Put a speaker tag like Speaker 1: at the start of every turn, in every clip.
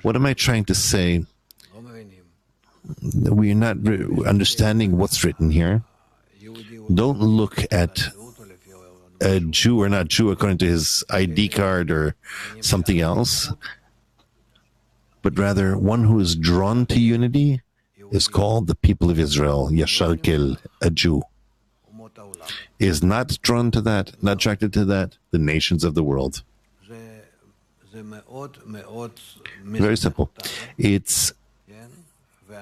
Speaker 1: What am I trying to say? We're not understanding what's written here. Don't look at a Jew or not Jew according to his ID card or something else, but rather one who is drawn to unity is called the people of Israel, Yashar Kel, a Jew. Is not drawn to that, not attracted to that, the nations of the world. Very simple. It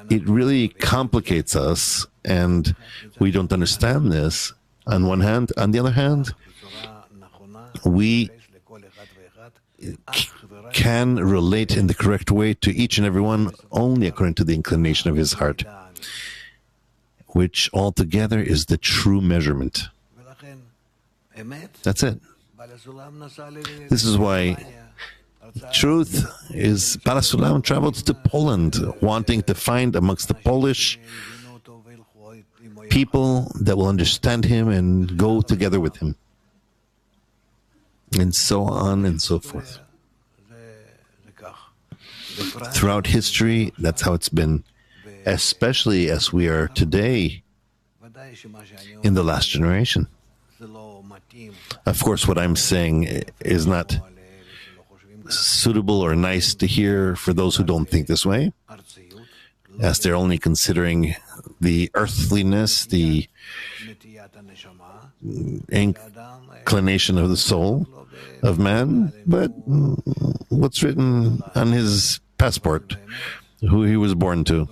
Speaker 1: really complicates us, and we don't understand this on one hand. On the other hand, we can relate in the correct way to each and every one only according to the inclination of his heart, which altogether is the true measurement. That's it. This is why truth is, Balasulam traveled to Poland, wanting to find amongst the Polish people that will understand him and go together with him. And so on and so forth. Throughout history, that's how it's been, especially as we are today in the last generation. Of course, what I'm saying is not suitable or nice to hear for those who don't think this way, as they're only considering the earthliness, the inclination of the soul of man, but what's written on his passport, who he was born to.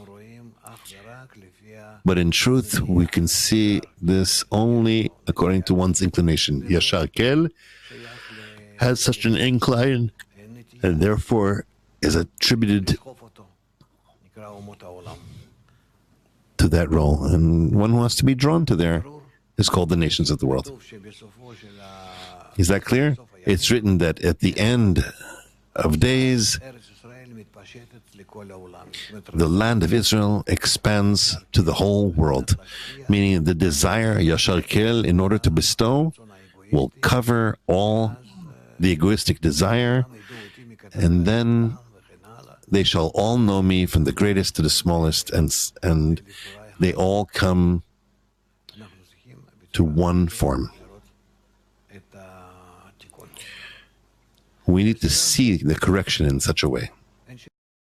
Speaker 1: But in truth, we can see this only according to one's inclination. Yashar Kel has such an incline, and therefore is attributed to that role. And one who has to be drawn to there is called the nations of the world. Is that clear? It's written that at the end of days, the land of Israel expands to the whole world, meaning the desire, Yashar Kel, in order to bestow, will cover all the egoistic desire, and then they shall all know me from the greatest to the smallest, and they all come to one form. We need to see the correction in such a way.